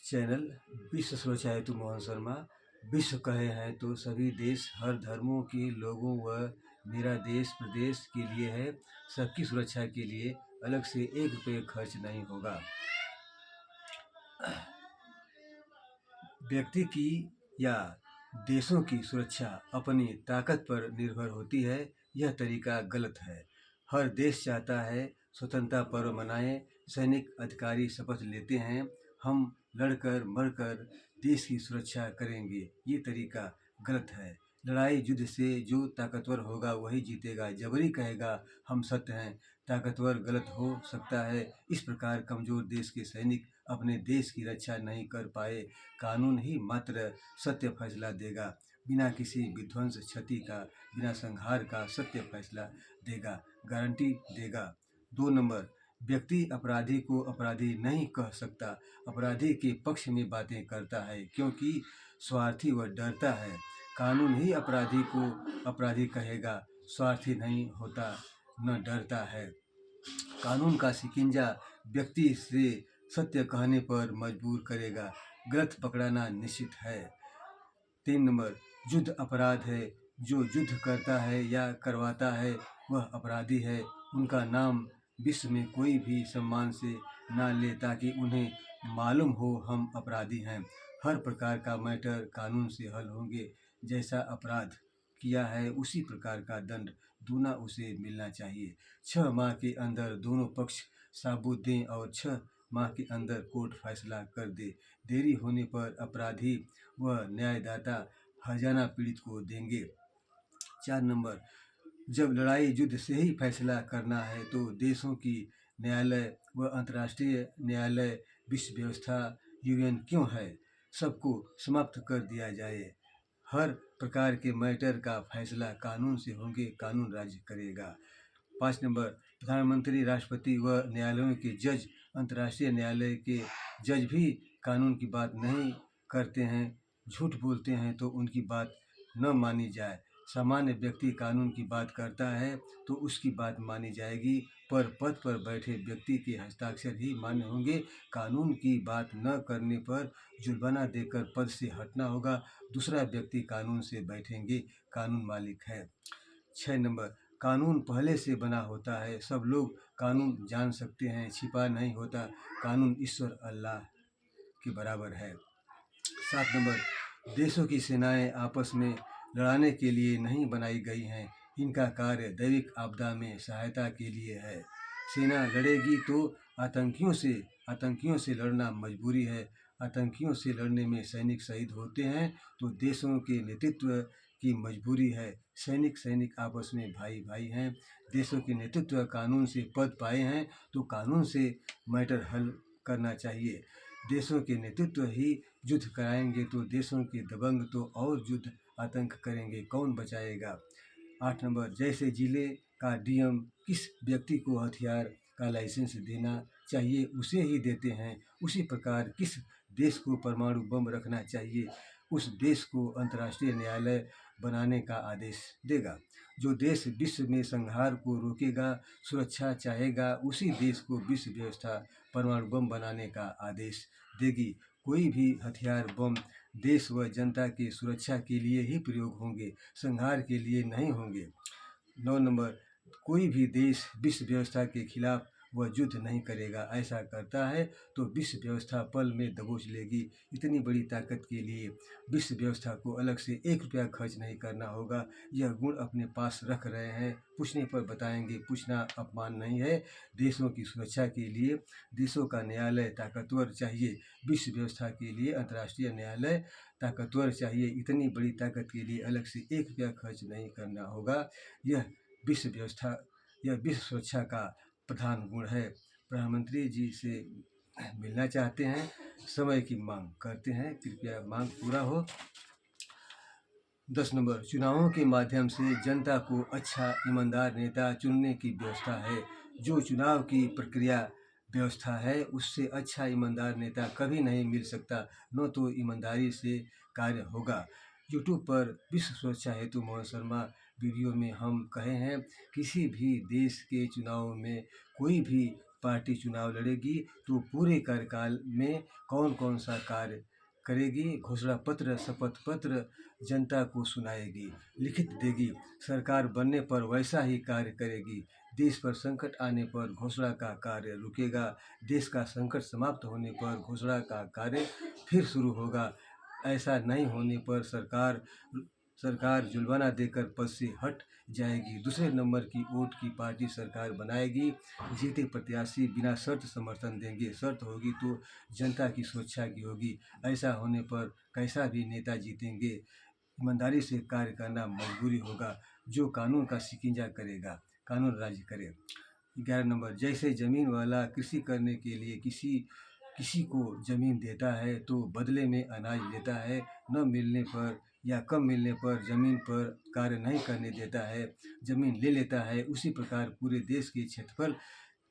Channel विश्व सुरक्षा हेतु मोहन शर्मा। विश्व कहे हैं तो सभी देश, हर धर्मों के लोगों व मेरा देश प्रदेश के लिए है। सबकी सुरक्षा के लिए अलग से 1 रुपये खर्च नहीं होगा। व्यक्ति की या देशों की सुरक्षा अपनी ताकत पर निर्भर होती है। यह तरीका गलत है। हर देश चाहता है स्वतंत्रता पर्व मनाएं, सैनिक अधिकारी शपथ लेते हैं, हम लड़कर मरकर देश की सुरक्षा करेंगे। ये तरीका गलत है। लड़ाई युद्ध से जो ताकतवर होगा वही जीतेगा। जबरी कहेगा हम सत्य हैं, ताकतवर गलत हो सकता है। इस प्रकार कमजोर देश के सैनिक अपने देश की रक्षा नहीं कर पाए। कानून ही मात्र सत्य फैसला देगा, बिना किसी विध्वंस क्षति का, बिना संहार का सत्य फैसला देगा, गारंटी देगा। 2 नंबर, व्यक्ति अपराधी को अपराधी नहीं कह सकता। अपराधी के पक्ष में बातें करता है क्योंकि स्वार्थी व डरता है। कानून ही अपराधी को अपराधी कहेगा, स्वार्थी नहीं होता, न डरता है। कानून का शिकंजा व्यक्ति से सत्य कहने पर मजबूर करेगा, गलत पकड़ाना निश्चित है। 3 नंबर, युद्ध अपराध है। जो युद्ध करता है या करवाता है वह अपराधी है। उनका नाम विश्व में कोई भी सम्मान से ना ले ताकि उन्हें मालूम हो हम अपराधी हैं। हर प्रकार का मैटर कानून से हल होंगे। जैसा अपराध किया है उसी प्रकार का दंड दूना उसे मिलना चाहिए। 6 माह के अंदर दोनों पक्ष सबूत दें और 6 माह के अंदर कोर्ट फैसला कर दे। देरी होने पर अपराधी व न्यायदाता हर्जाना पीड़ित को देंगे। 4 नंबर, जब लड़ाई युद्ध से ही फैसला करना है तो देशों की न्यायालय व अंतर्राष्ट्रीय न्यायालय, विश्व व्यवस्था, यूएन क्यों है? सबको समाप्त कर दिया जाए। हर प्रकार के मैटर का फैसला कानून से होंगे, कानून राज्य करेगा। 5 नंबर, प्रधानमंत्री, राष्ट्रपति व न्यायालयों के जज, अंतर्राष्ट्रीय न्यायालय के जज भी कानून की बात नहीं करते हैं, झूठ बोलते हैं तो उनकी बात न मानी जाए। सामान्य व्यक्ति कानून की बात करता है तो उसकी बात मानी जाएगी, पर पद पर बैठे व्यक्ति के हस्ताक्षर ही मान्य होंगे। कानून की बात न करने पर जुर्माना देकर पद से हटना होगा। दूसरा व्यक्ति कानून से बैठेंगे, कानून मालिक है। 6 नंबर, कानून पहले से बना होता है, सब लोग कानून जान सकते हैं, छिपा नहीं होता। कानून ईश्वर अल्लाह के बराबर है। 7 नंबर, देशों की सेनाएं आपस में लड़ाने के लिए नहीं बनाई गई हैं, इनका कार्य दैविक आपदा में सहायता के लिए है। सेना लड़ेगी तो आतंकियों से लड़ना मजबूरी है। आतंकियों से लड़ने में सैनिक शहीद होते हैं तो देशों के नेतृत्व की मजबूरी है। सैनिक आपस में भाई भाई हैं। देशों के नेतृत्व कानून से पद पाए हैं तो कानून से मैटर हल करना चाहिए। देशों के नेतृत्व ही युद्ध कराएंगे तो देशों के दबंग तो और युद्ध आतंक करेंगे, कौन बचाएगा? 8 नंबर, जैसे जिले का डीएम किस व्यक्ति को हथियार का लाइसेंस देना चाहिए उसे ही देते हैं, उसी प्रकार किस देश को परमाणु बम रखना चाहिए उस देश को अंतर्राष्ट्रीय न्यायालय बनाने का आदेश देगा। जो देश विश्व में संहार को रोकेगा, सुरक्षा चाहेगा, उसी देश को विश्व व्यवस्था परमाणु बम बनाने का आदेश देगी। कोई भी हथियार बम देश व जनता की सुरक्षा के लिए ही प्रयोग होंगे, संहार के लिए नहीं होंगे। 9 नंबर, कोई भी देश विश्व व्यवस्था के खिलाफ वह युद्ध नहीं करेगा। ऐसा करता है तो विश्व व्यवस्था पल में दबोच लेगी। इतनी बड़ी ताकत के लिए विश्व व्यवस्था को अलग से 1 रुपया खर्च नहीं करना होगा। यह गुण अपने पास रख रहे हैं, पूछने पर बताएंगे, पूछना अपमान नहीं है। देशों की सुरक्षा के लिए देशों का न्यायालय ताकतवर चाहिए, विश्व व्यवस्था के लिए अंतर्राष्ट्रीय न्यायालय ताकतवर चाहिए। इतनी बड़ी ताकत के लिए अलग से 1 रुपया खर्च नहीं करना होगा। यह विश्व सुरक्षा का प्रधान गुण है। प्रधानमंत्री जी से मिलना चाहते हैं, समय की मांग करते हैं, कृपया मांग पूरा हो। 10 नंबर, चुनावों के माध्यम से जनता को अच्छा ईमानदार नेता चुनने की व्यवस्था है। जो चुनाव की प्रक्रिया व्यवस्था है उससे अच्छा ईमानदार नेता कभी नहीं मिल सकता, न तो ईमानदारी से कार्य होगा। यूट्यूब पर विश्व सुरक्षा हेतु मोहन शर्मा वीडियो में हम कहे हैं किसी भी देश के चुनाव में कोई भी पार्टी चुनाव लड़ेगी तो पूरे कार्यकाल में कौन कौन सा कार्य करेगी, घोषणा पत्र, शपथ पत्र जनता को सुनाएगी, लिखित देगी। सरकार बनने पर वैसा ही कार्य करेगी। देश पर संकट आने पर घोषणा का कार्य रुकेगा। देश का संकट समाप्त होने पर घोषणा का कार्य फिर शुरू होगा। ऐसा नहीं होने पर सरकार जुर्माना देकर पद से हट जाएगी। दूसरे नंबर की वोट की पार्टी सरकार बनाएगी। जीते प्रत्याशी बिना शर्त समर्थन देंगे। शर्त होगी तो जनता की सुरक्षा की होगी। ऐसा होने पर कैसा भी नेता जीतेंगे। ईमानदारी से कार्य करना मजबूरी होगा। जो कानून का शिकंजा करेगा, कानून राज्य करे। 11 नंबर, जैसे जमीन वाला कृषि करने के लिए किसी को जमीन देता है तो बदले में अनाज लेता है। न मिलने पर या कम मिलने पर जमीन पर कार्य नहीं करने देता है, जमीन ले लेता है। उसी प्रकार पूरे देश के क्षेत्रफल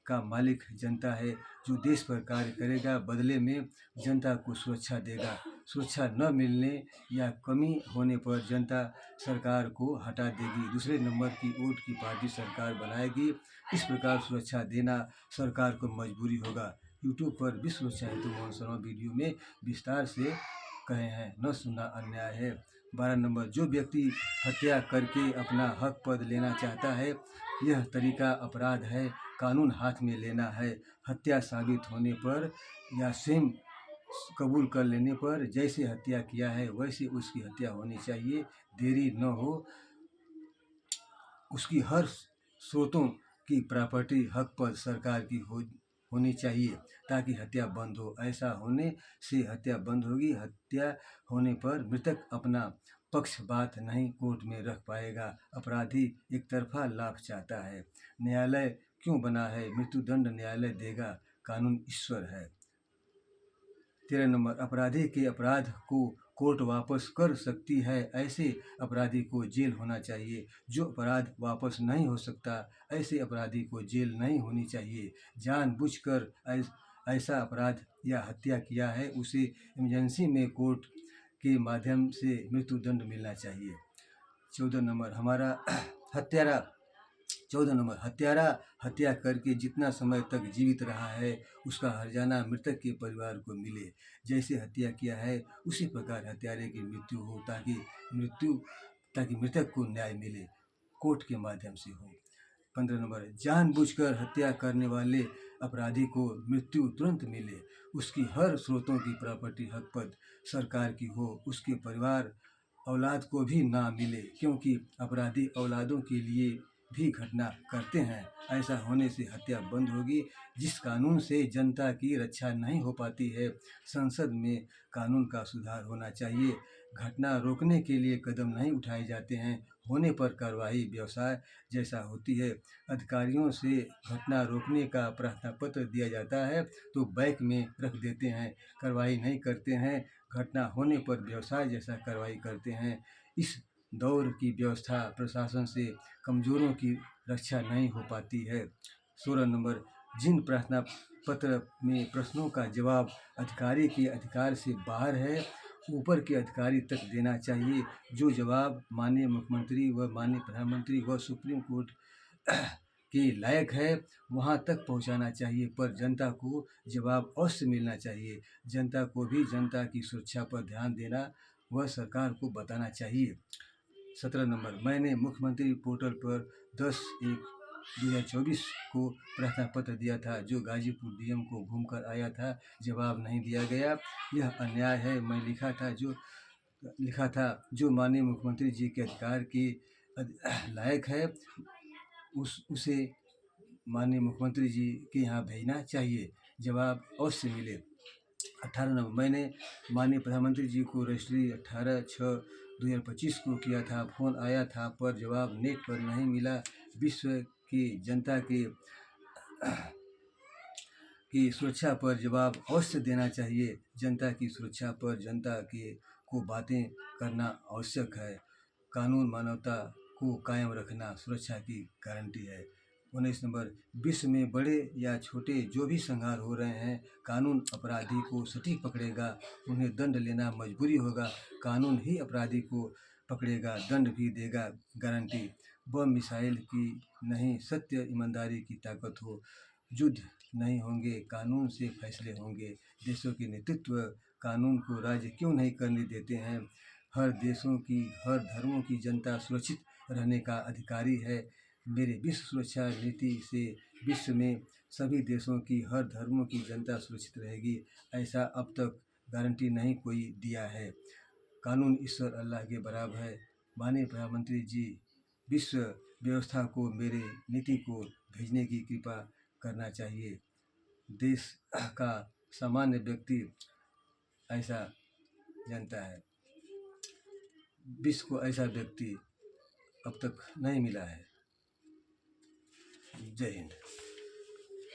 का मालिक जनता है, जो देश पर कार्य करेगा, बदले में जनता को सुरक्षा देगा। सुरक्षा न मिलने या कमी होने पर जनता सरकार को हटा देगी। दूसरे नंबर की वोट की पार्टी सरकार बनाएगी। इस प्रकार सुरक्षा देना सरकार को मजबूरी होगा। यूट्यूब पर विश्व सुरक्षा हेतु मोहन शर्मा वीडियो में विस्तार से कहे हैं, न सुनना अन्याय है। 12 नंबर, जो व्यक्ति हत्या करके अपना हक पद लेना चाहता है, यह तरीका अपराध है। कानून हाथ में लेना है। हत्या साबित होने पर या स्वयं कबूल कर लेने पर जैसे हत्या किया है वैसे उसकी हत्या होनी चाहिए। देरी न हो। उसकी हर स्रोतों की प्रॉपर्टी, हक पद सरकार की होनी चाहिए ताकि हत्या बंद हो। ऐसा होने से हत्या बंद होगी। हत्या होने पर मृतक अपना पक्ष बात नहीं कोर्ट में रख पाएगा। अपराधी एक तरफा लाभ चाहता है। न्यायालय क्यों बना है? मृत्युदंड न्यायालय देगा, कानून ईश्वर है। 13 नंबर, अपराधी के अपराध को कोर्ट वापस कर सकती है। ऐसे अपराधी को जेल होना चाहिए। जो अपराध वापस नहीं हो सकता, ऐसे अपराधी को जेल नहीं होनी चाहिए। जानबूझकर ऐसा अपराध या हत्या किया है, उसे इमरजेंसी में कोर्ट के माध्यम से मृत्युदंड मिलना चाहिए। 14 नंबर, 14 नंबर, हत्यारा हत्या करके जितना समय तक जीवित रहा है उसका हर्जाना मृतक के परिवार को मिले। जैसे हत्या किया है उसी प्रकार हत्यारे की मृत्यु हो ताकि मृतक को न्याय मिले, कोर्ट के माध्यम से हो। 15 नंबर, जानबूझकर हत्या करने वाले अपराधी को मृत्यु तुरंत मिले। उसकी हर स्रोतों की प्रॉपर्टी, हक पद सरकार की हो। उसके परिवार औलाद को भी ना मिले, क्योंकि अपराधी औलादों के लिए भी घटना करते हैं। ऐसा होने से हत्या बंद होगी। जिस कानून से जनता की रक्षा नहीं हो पाती है, संसद में कानून का सुधार होना चाहिए। घटना रोकने के लिए कदम नहीं उठाए जाते हैं, होने पर कार्रवाई व्यवसाय जैसा होती है। अधिकारियों से घटना रोकने का प्रार्थना पत्र दिया जाता है तो बैग में रख देते हैं, कार्रवाई नहीं करते हैं। घटना होने पर व्यवसाय जैसा कार्रवाई करते हैं। इस दौर की व्यवस्था प्रशासन से कमजोरों की रक्षा नहीं हो पाती है। 16 नंबर, जिन प्रार्थना पत्र में प्रश्नों का जवाब अधिकारी के अधिकार से बाहर है, ऊपर के अधिकारी तक देना चाहिए। जो जवाब माननीय मुख्यमंत्री व माननीय प्रधानमंत्री व सुप्रीम कोर्ट के लायक है वहां तक पहुंचाना चाहिए, पर जनता को जवाब अवश्य मिलना चाहिए। जनता को भी जनता की सुरक्षा पर ध्यान देना व सरकार को बताना चाहिए। 17 नंबर, मैंने मुख्यमंत्री पोर्टल पर 10/1/2024 को प्रार्थना पत्र दिया था, जो गाजीपुर डीएम को घूमकर आया था। जवाब नहीं दिया गया, यह अन्याय है। मैं लिखा था जो माननीय मुख्यमंत्री जी के अधिकार के लायक है उसे माननीय मुख्यमंत्री जी के यहाँ भेजना चाहिए, जवाब अवश्य मिले। 18 नंबर, मैंने माननीय प्रधानमंत्री जी को रजिस्ट्री 18/6/2025 को किया था। फ़ोन आया था पर जवाब नेट पर नहीं मिला। विश्व की जनता की सुरक्षा पर जवाब अवश्य देना चाहिए। जनता की सुरक्षा पर जनता को बातें करना आवश्यक है। कानून मानवता को कायम रखना सुरक्षा की गारंटी है। 19 नंबर, विश्व में बड़े या छोटे जो भी संहार हो रहे हैं, कानून अपराधी को सटीक पकड़ेगा, उन्हें दंड लेना मजबूरी होगा। कानून ही अपराधी को पकड़ेगा, दंड भी देगा, गारंटी। बम मिसाइल की नहीं, सत्य ईमानदारी की ताकत हो। युद्ध नहीं होंगे, कानून से फैसले होंगे। देशों के नेतृत्व कानून को राज्य क्यों नहीं करने देते हैं? हर देशों की, हर धर्मों की जनता सुरक्षित रहने का अधिकारी है। मेरे विश्व सुरक्षा नीति से विश्व में सभी देशों की, हर धर्मों की जनता सुरक्षित रहेगी, ऐसा अब तक गारंटी नहीं कोई दिया है। कानून ईश्वर अल्लाह के बराबर है। माननीय प्रधानमंत्री जी, विश्व व्यवस्था को मेरे नीति को भेजने की कृपा करना चाहिए। देश का सामान्य व्यक्ति ऐसा जानता है, विश्व को ऐसा व्यक्ति अब तक नहीं मिला है। जय हिंद।